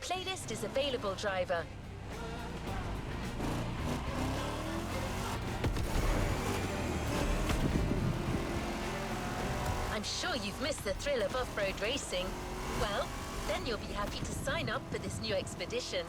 playlist is available, driver. I'm sure you've missed the thrill of off-road racing. Well, then you'll be happy to sign up for this new expedition.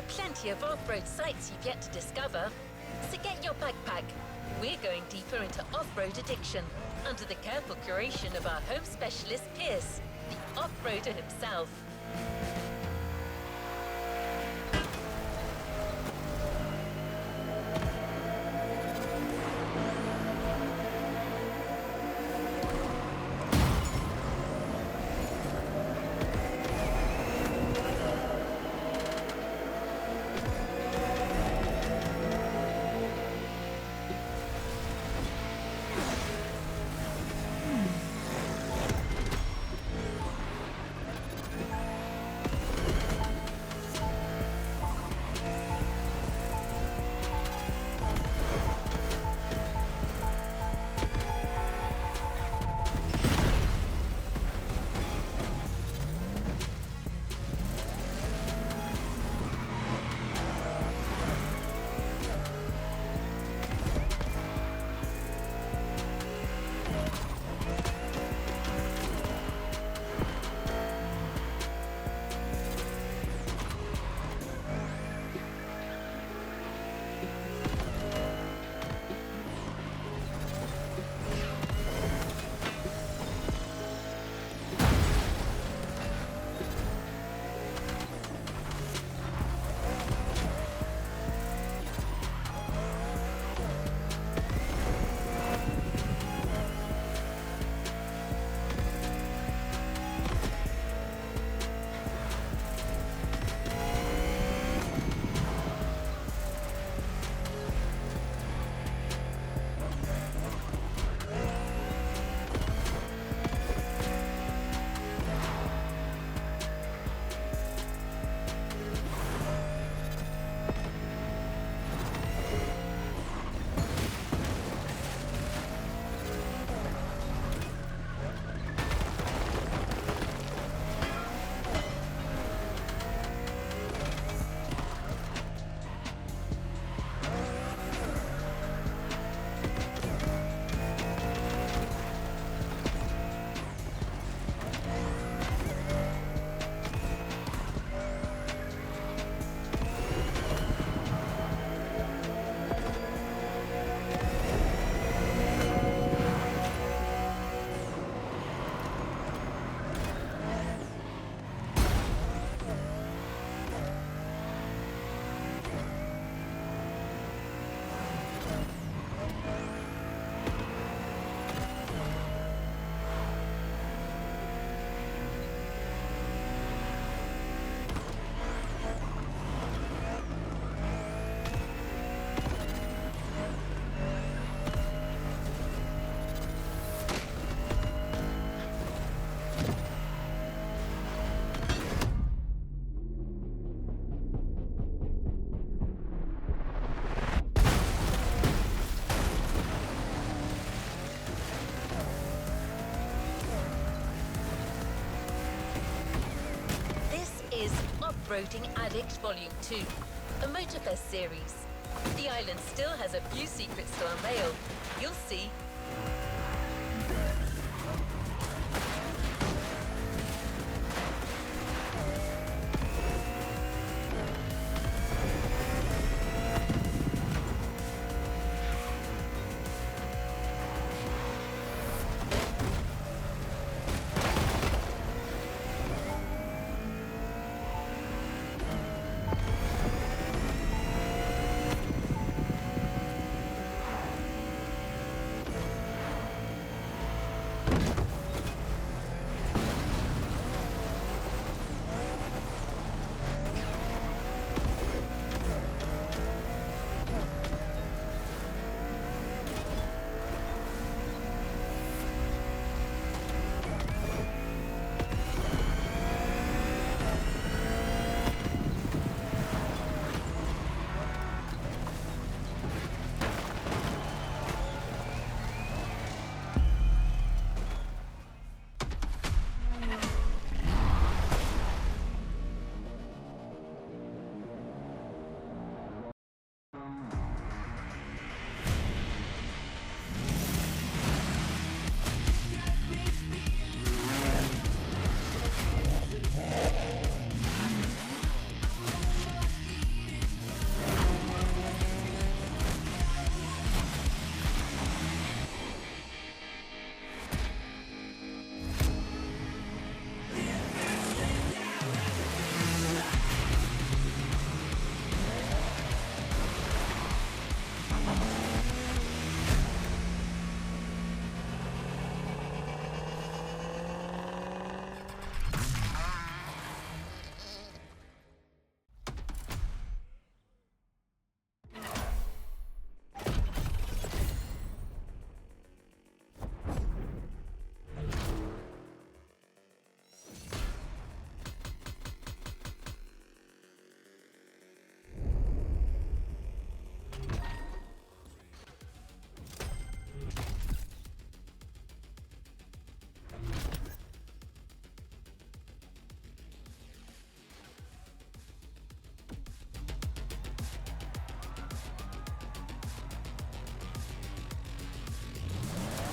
Plenty of off-road sites you've yet to discover. So get your backpack. We're going deeper into off-road addiction under the careful curation of our home specialist, Pierce, the off-roader himself. is Off-Roading Addict Volume 2, a Motorfest series. The island still has a few secrets to unveil. You'll see.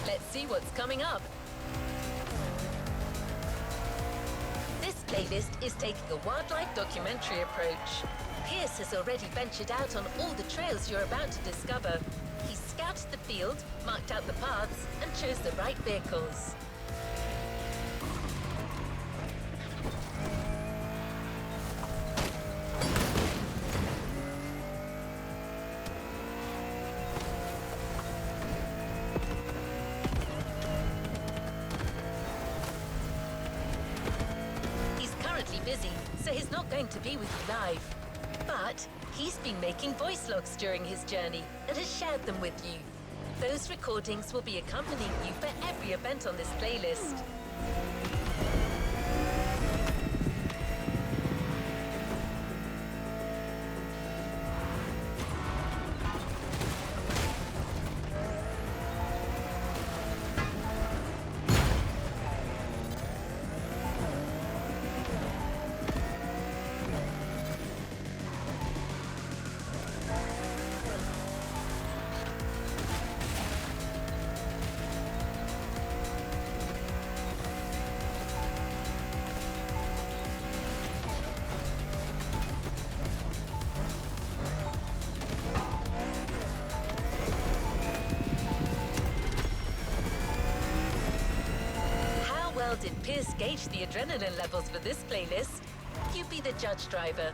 Let's see what's coming up. This playlist is taking a wildlife documentary approach. Pierce has already ventured out on all the trails you're about to discover. He scouted the field, marked out the paths, and chose the right vehicles. Busy, so he's not going to be with you live. But he's been making voice logs during his journey and has shared them with you. Those recordings will be accompanying you for every event on this playlist. Did Pierce gauge the adrenaline levels for this playlist? You be the judge driver.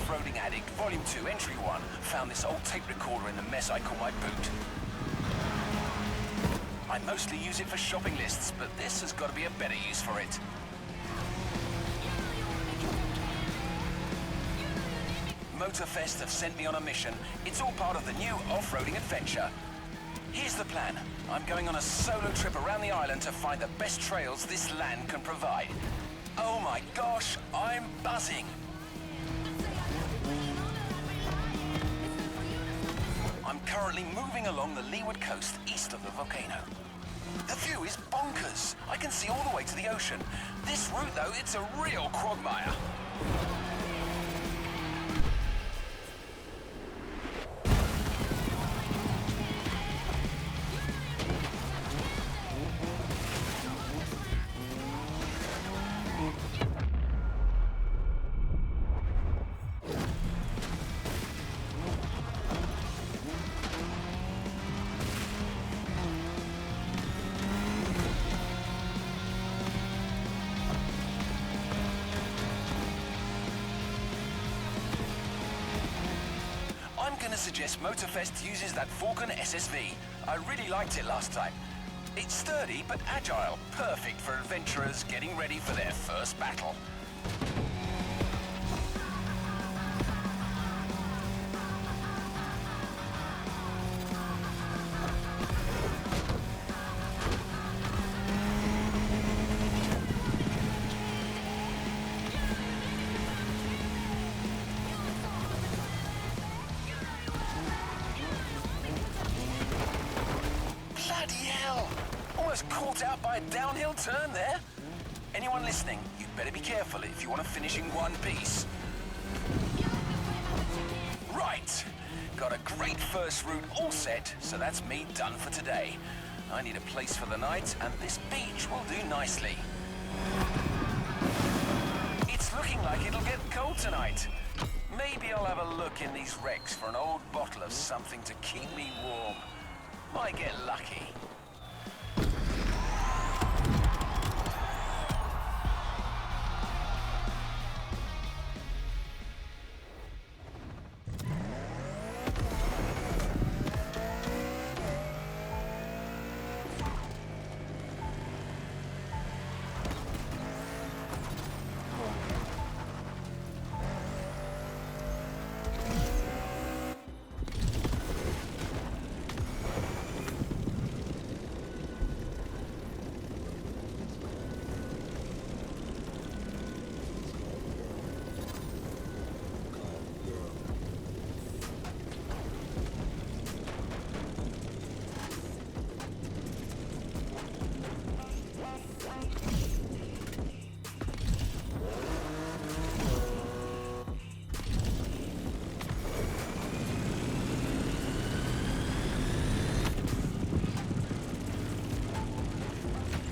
Off-Roading Addict, Volume 2, Entry 1. Found this old tape recorder in the mess I call my boot. I mostly use it for shopping lists, but this has got to be a better use for it. Motorfest have sent me on a mission. It's all part of the new off-roading adventure. Here's the plan. I'm going on a solo trip around the island to find the best trails this land can provide. Oh my gosh, I'm buzzing. I'm currently moving along the leeward coast east of the volcano. The view is bonkers. I can see all the way to the ocean. This route, though, it's a real quagmire. I'm gonna suggest Motorfest uses that Falcon SSV. I really liked it last time. It's sturdy but agile, perfect for adventurers getting ready for their first battle. Bloody hell! Almost caught out by a downhill turn there. Anyone listening, you'd better be careful if you want to finish in one piece. Right. Got a great first route all set, so that's me done for today. I need a place for the night, and this beach will do nicely. It's looking like it'll get cold tonight. Maybe I'll have a look in these wrecks for an old bottle of something to keep me warm. Might get lucky.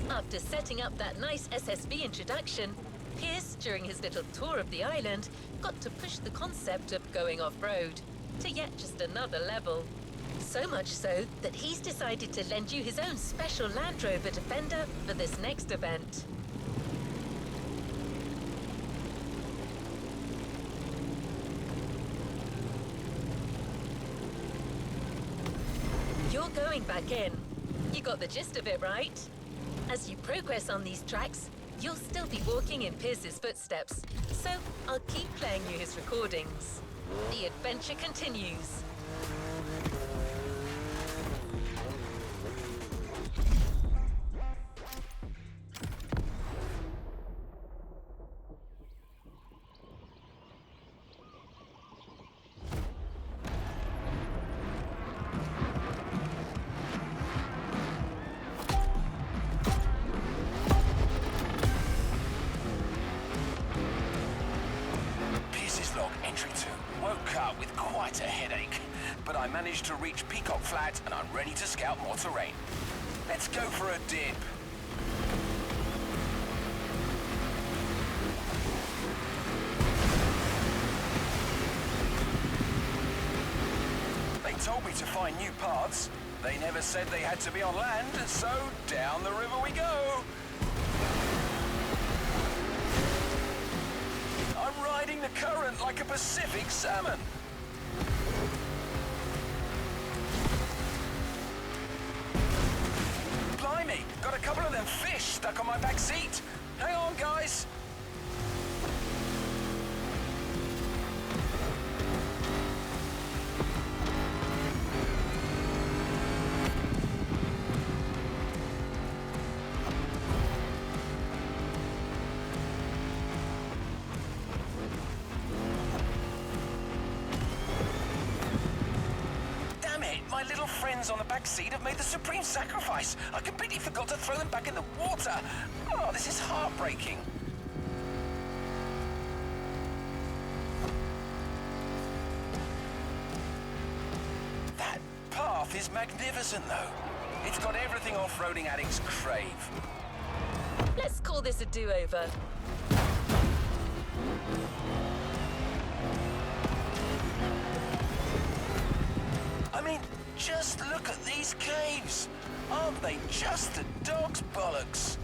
After setting up that nice SSV introduction, Pierce, during his little tour of the island, got to push the concept of going off-road to yet just another level. So much so that he's decided to lend you his own special Land Rover Defender for this next event. You're going back in. You got the gist of it, right? As you progress on these tracks, you'll still be walking in Pierce's footsteps, so I'll keep playing you his recordings. The adventure continues. Entry 2. Woke up with quite a headache, but I managed to reach Peacock Flat and I'm ready to scout more terrain. Let's go for a dip. They told me to find new paths. They never said they had to be on land, so down the river we go. I'm riding the current like a Pacific salmon. Blimey, got a couple of them fish stuck on my back seat. Hang on, guys. My little friends on the back seat have made the supreme sacrifice. I completely forgot to throw them back in the water. Oh, this is heartbreaking. That path is magnificent, though. It's got everything off-roading addicts crave. Let's call this a do-over. I mean, just look at these caves. Aren't they just the dog's bollocks?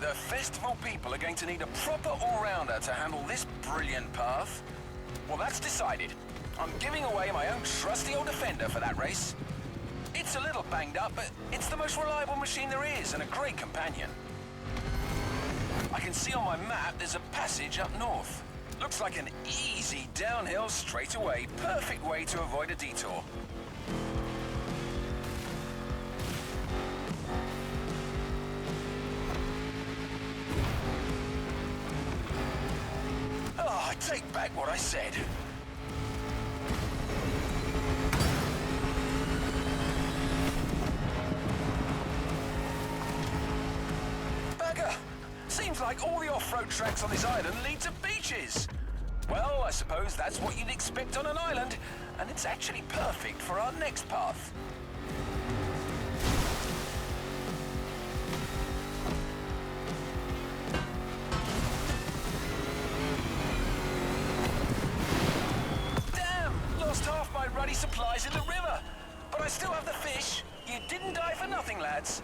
The festival people are going to need a proper all-rounder to handle this brilliant path. Well, that's decided. I'm giving away my own trusty old Defender for that race. It's a little banged up, but it's the most reliable machine there is and a great companion. I can see on my map there's a passage up north. Looks like an easy downhill straightaway. Perfect way to avoid a detour. Oh, I take back what I said. Bugger! Seems like all the off-road tracks on this island lead to beaches. Well, I suppose that's what you'd expect on an island, and it's actually perfect for our next path. Damn! Lost half my ruddy supplies in the river. But I still have the fish. You didn't die for nothing, lads.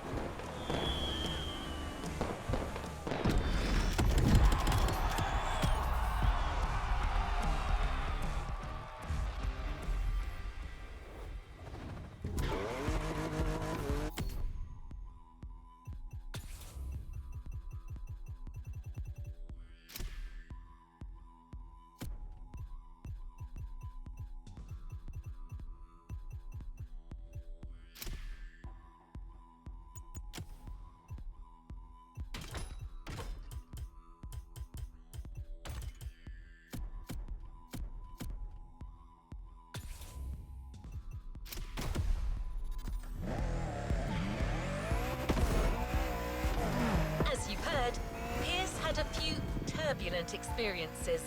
A few turbulent experiences.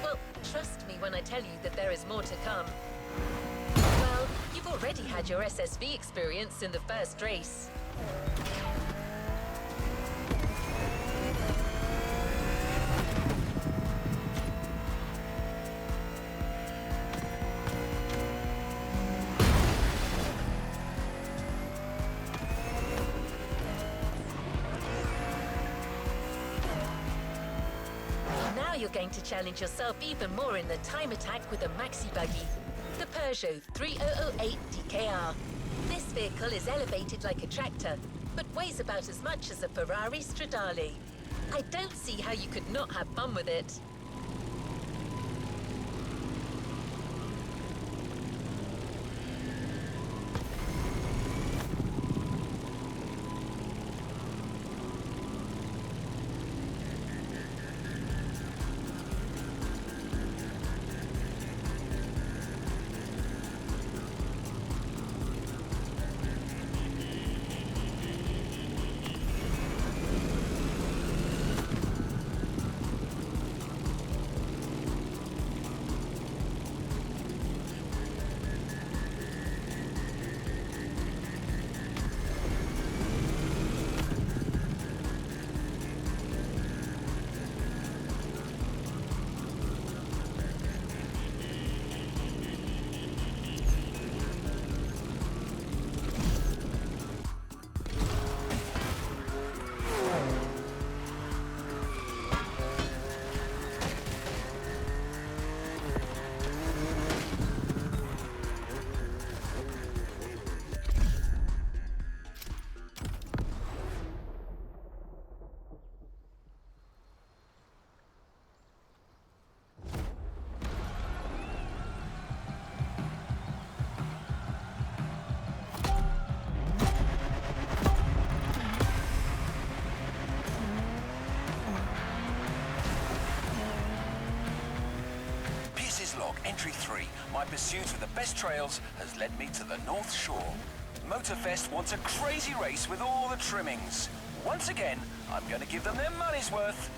Well, trust me when I tell you that there is more to come. Well, you've already had your SSV experience in the first race. You're going to challenge yourself even more in the time attack with a maxi buggy, the Peugeot 3008 DKR. This vehicle is elevated like a tractor, but weighs about as much as a Ferrari Stradale. I don't see how you could not have fun with it. Entry 3. My pursuit of the best trails has led me to the North Shore. Motorfest wants a crazy race with all the trimmings. Once again, I'm going to give them their money's worth.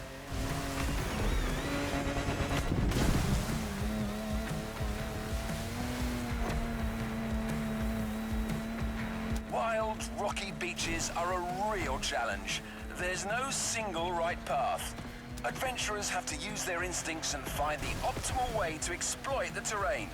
Wild, rocky beaches are a real challenge. There's no single right path. Adventurers have to use their instincts and find the optimal way to exploit the terrain.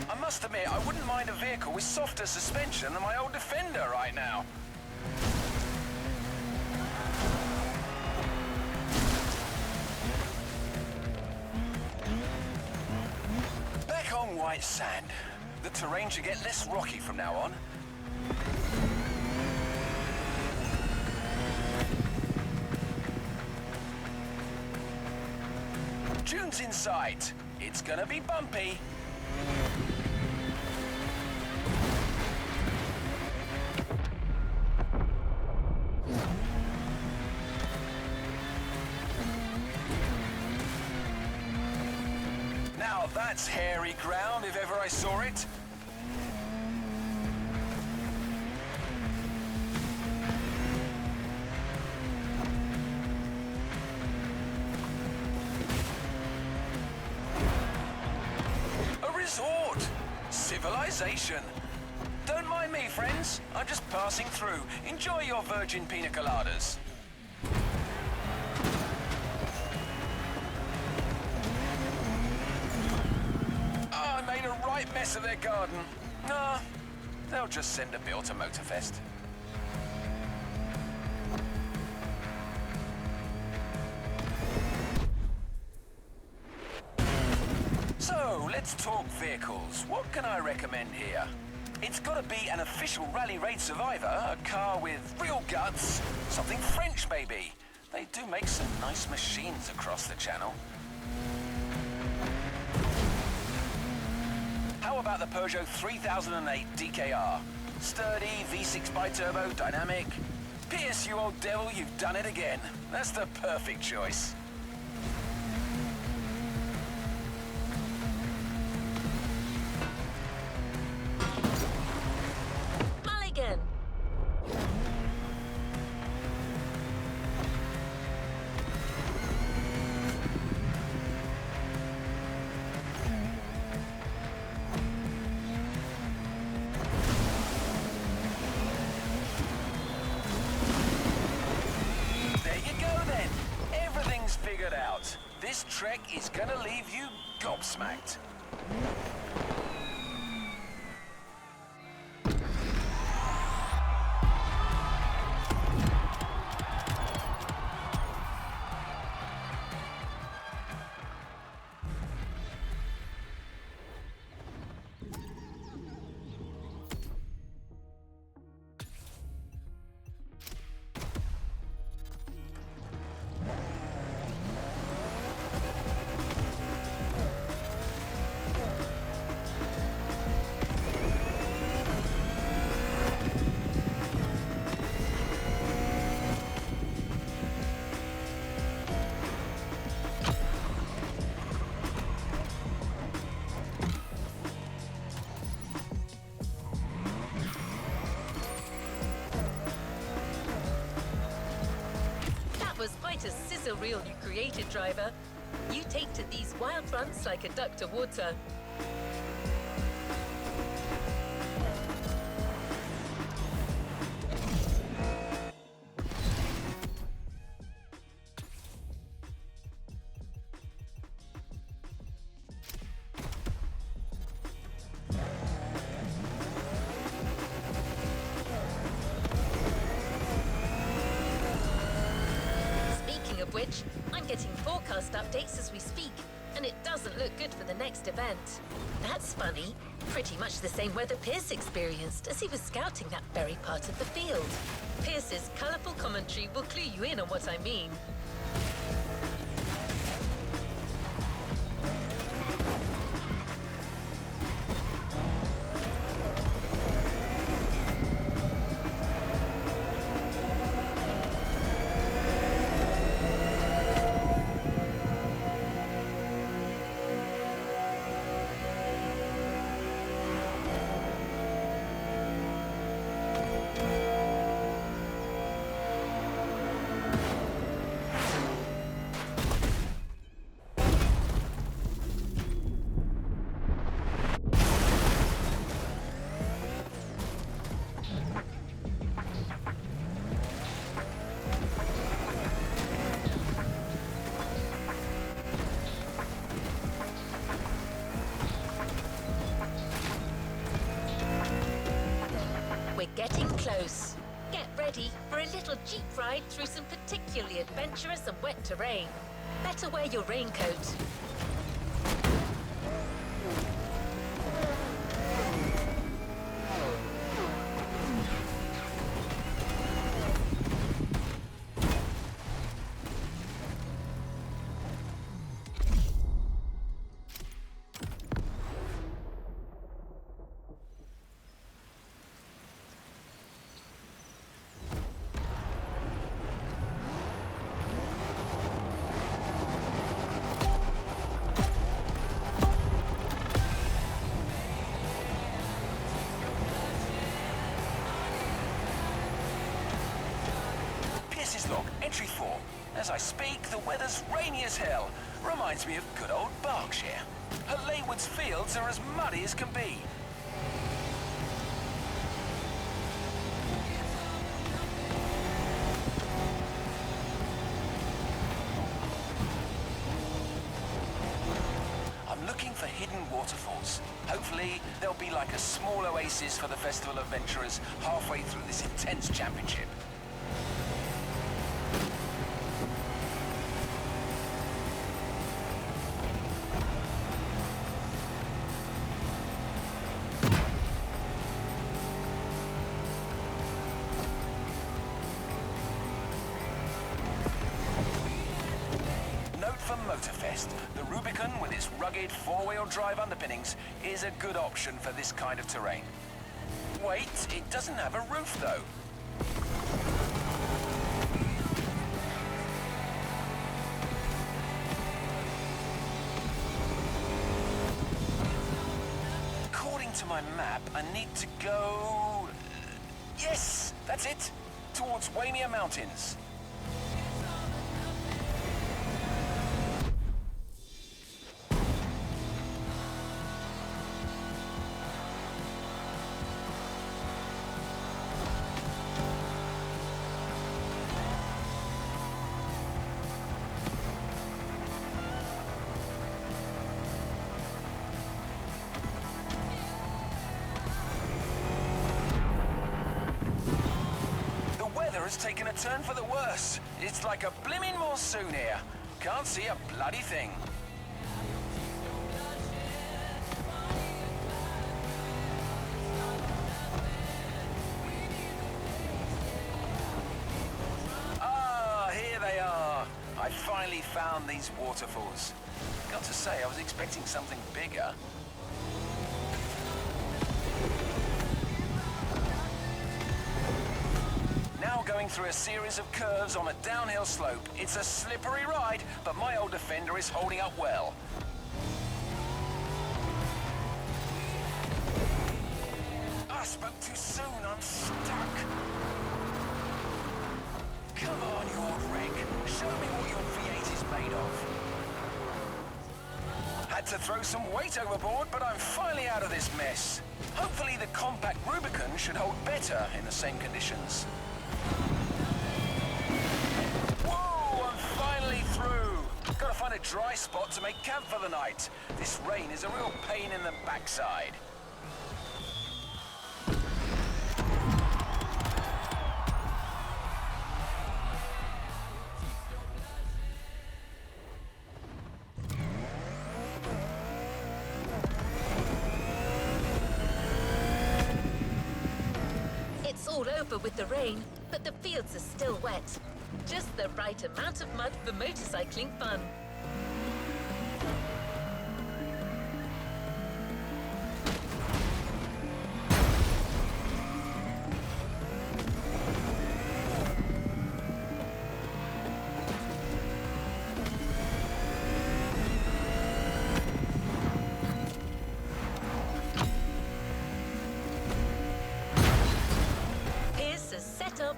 I must admit, I wouldn't mind a vehicle with softer suspension than my old Defender right now. Back on white sand. The terrain should get less rocky from now on. Dunes in sight. It's gonna be bumpy. Now that's hairy ground if ever I saw it. A resort. Civilization. Don't mind me, friends. I'm just passing through. Enjoy your virgin pina coladas. Made a right mess of their garden. Nah, they'll just send a bill to Motorfest. So, let's talk vehicles. What can I recommend here? It's gotta be an official rally raid survivor, a car with real guts, something French maybe. They do make some nice machines across the channel. How about the Peugeot 3008 DKR? Sturdy, V6 bi-turbo, dynamic. Pierce, you old devil, you've done it again. That's the perfect choice. Mulligan! Figured out. This trek is gonna leave you gobsmacked. Was quite a sizzle reel you created, driver. You take to these wild runs like a duck to water. Which I'm getting forecast updates as we speak. and it doesn't look good for the next event. That's funny. Pretty much the same weather Pierce experienced as he was scouting that very part of the field. Pierce's colourful commentary will clue you in on what I mean. We're getting close. Get ready for a little jeep ride through some particularly adventurous and wet terrain. Better wear your raincoat. Log, entry 4. As I speak, the weather's rainy as hell. Reminds me of good old Berkshire. Her Leywood's fields are as muddy as can be. I'm looking for hidden waterfalls. Hopefully, there'll be like a small oasis for the festival adventurers halfway through this intense championship. For Motorfest, the Rubicon with its rugged four-wheel drive underpinnings is a good option for this kind of terrain. Wait, it doesn't have a roof though. According to my map, I need to go... Yes, that's it! Towards Waimea Mountains. Has taken a turn for the worse. It's like a blimmin' monsoon here. Can't see a bloody thing. Ah, here they are. I finally found these waterfalls. Got to say, I was expecting something bigger. Going through a series of curves on a downhill slope. It's a slippery ride, but my old Defender is holding up well. I spoke too soon, I'm stuck. Come on, you old wreck. Show me what your V8 is made of. Had to throw some weight overboard, but I'm finally out of this mess. Hopefully the compact Rubicon should hold better in the same conditions. Whoa, I'm finally through. Gotta find a dry spot to make camp for the night. This rain is a real pain in the backside. It's all over with the rain, but the fields are still wet. Just the right amount of mud for motorcycling fun.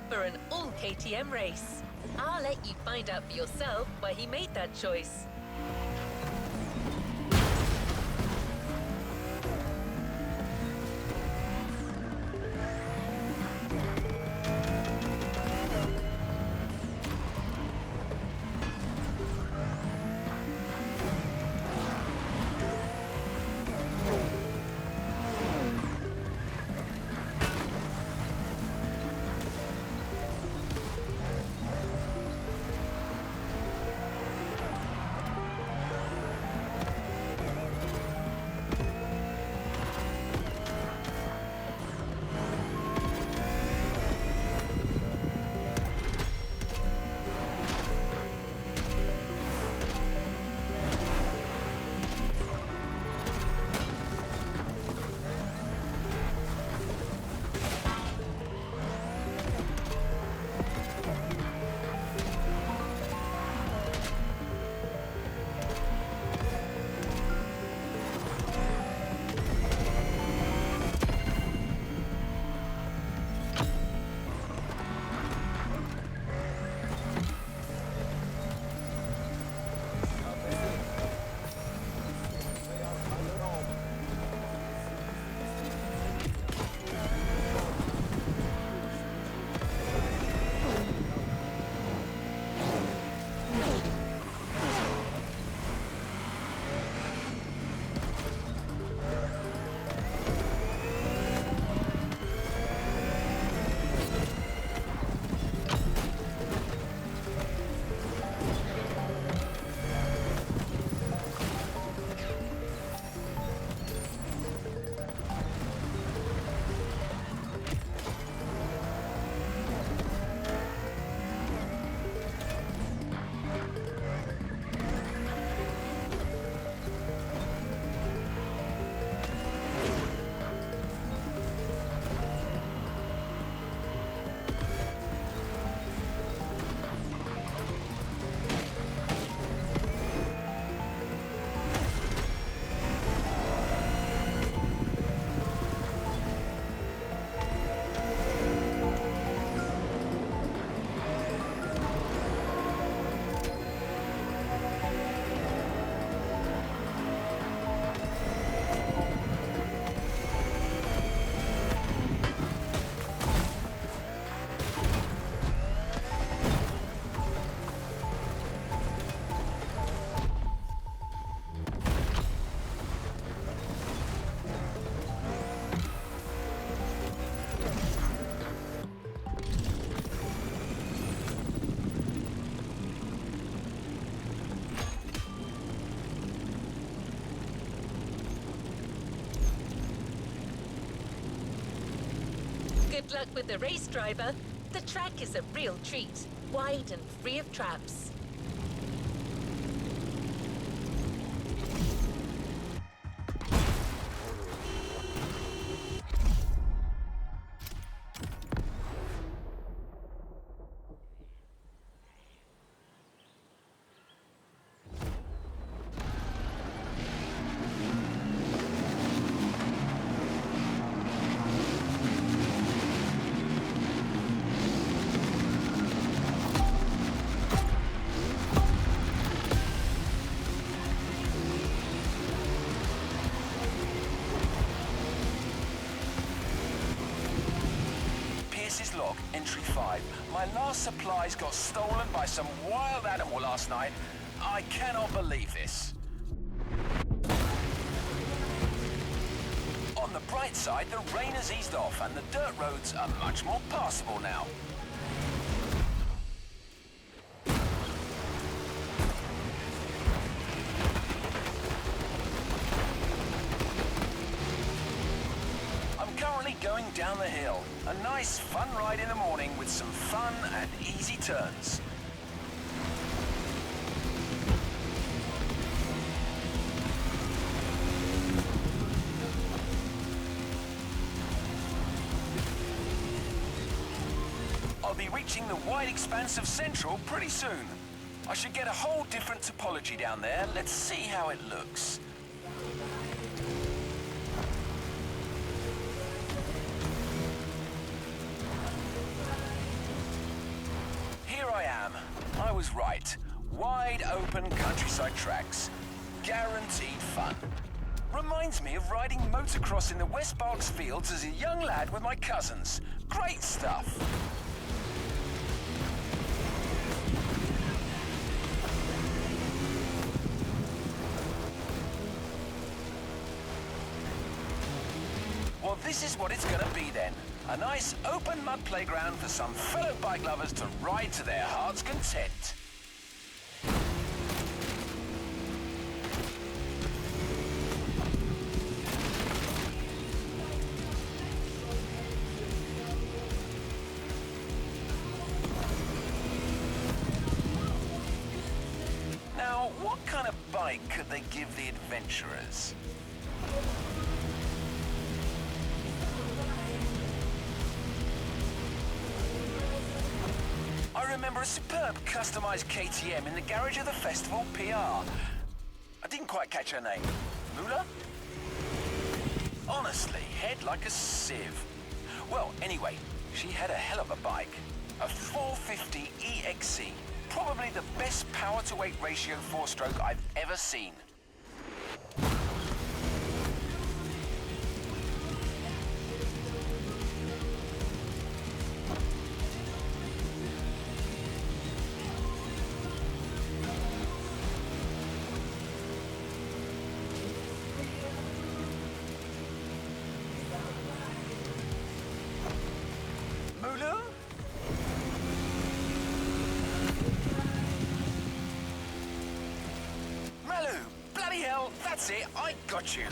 For an all KTM race. I'll let you find out for yourself why he made that choice. Good luck with the race, driver. The track is a real treat, wide and free of traps. Log, entry 5. My last supplies got stolen by some wild animal last night. I cannot believe this. On the bright side, the rain has eased off and the dirt roads are much more passable now. I'm currently going down the hill. A nice, fun ride in the morning with some fun and easy turns. I'll be reaching the wide expanse of Central pretty soon. I should get a whole different topology down there. Let's see how it looks. Here I am. I was right. Wide open countryside tracks. Guaranteed fun. Reminds me of riding motocross in the West Berks fields as a young lad with my cousins. Great stuff. Well, this is what it's gonna be then. A nice open mud playground for some fellow bike lovers to ride to their heart's content. Now, what kind of bike could they give the adventurers? I remember a superb customized KTM in the garage of the festival PR. I didn't quite catch her name. Mula? Honestly, head like a sieve. Well, anyway, she had a hell of a bike. A 450 EXC. Probably the best power-to-weight ratio four-stroke I've ever seen. Mulu? Malu! Bloody hell, that's it, I got you.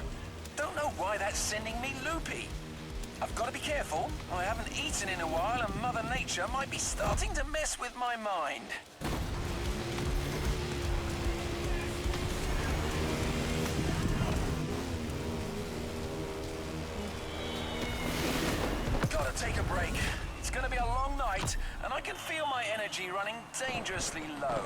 Don't know why that's sending me loopy. I've got to be careful. I haven't eaten in a while and Mother Nature might be starting to mess with my mind. Gotta take a break. It's gonna be a long night, and I can feel my energy running dangerously low.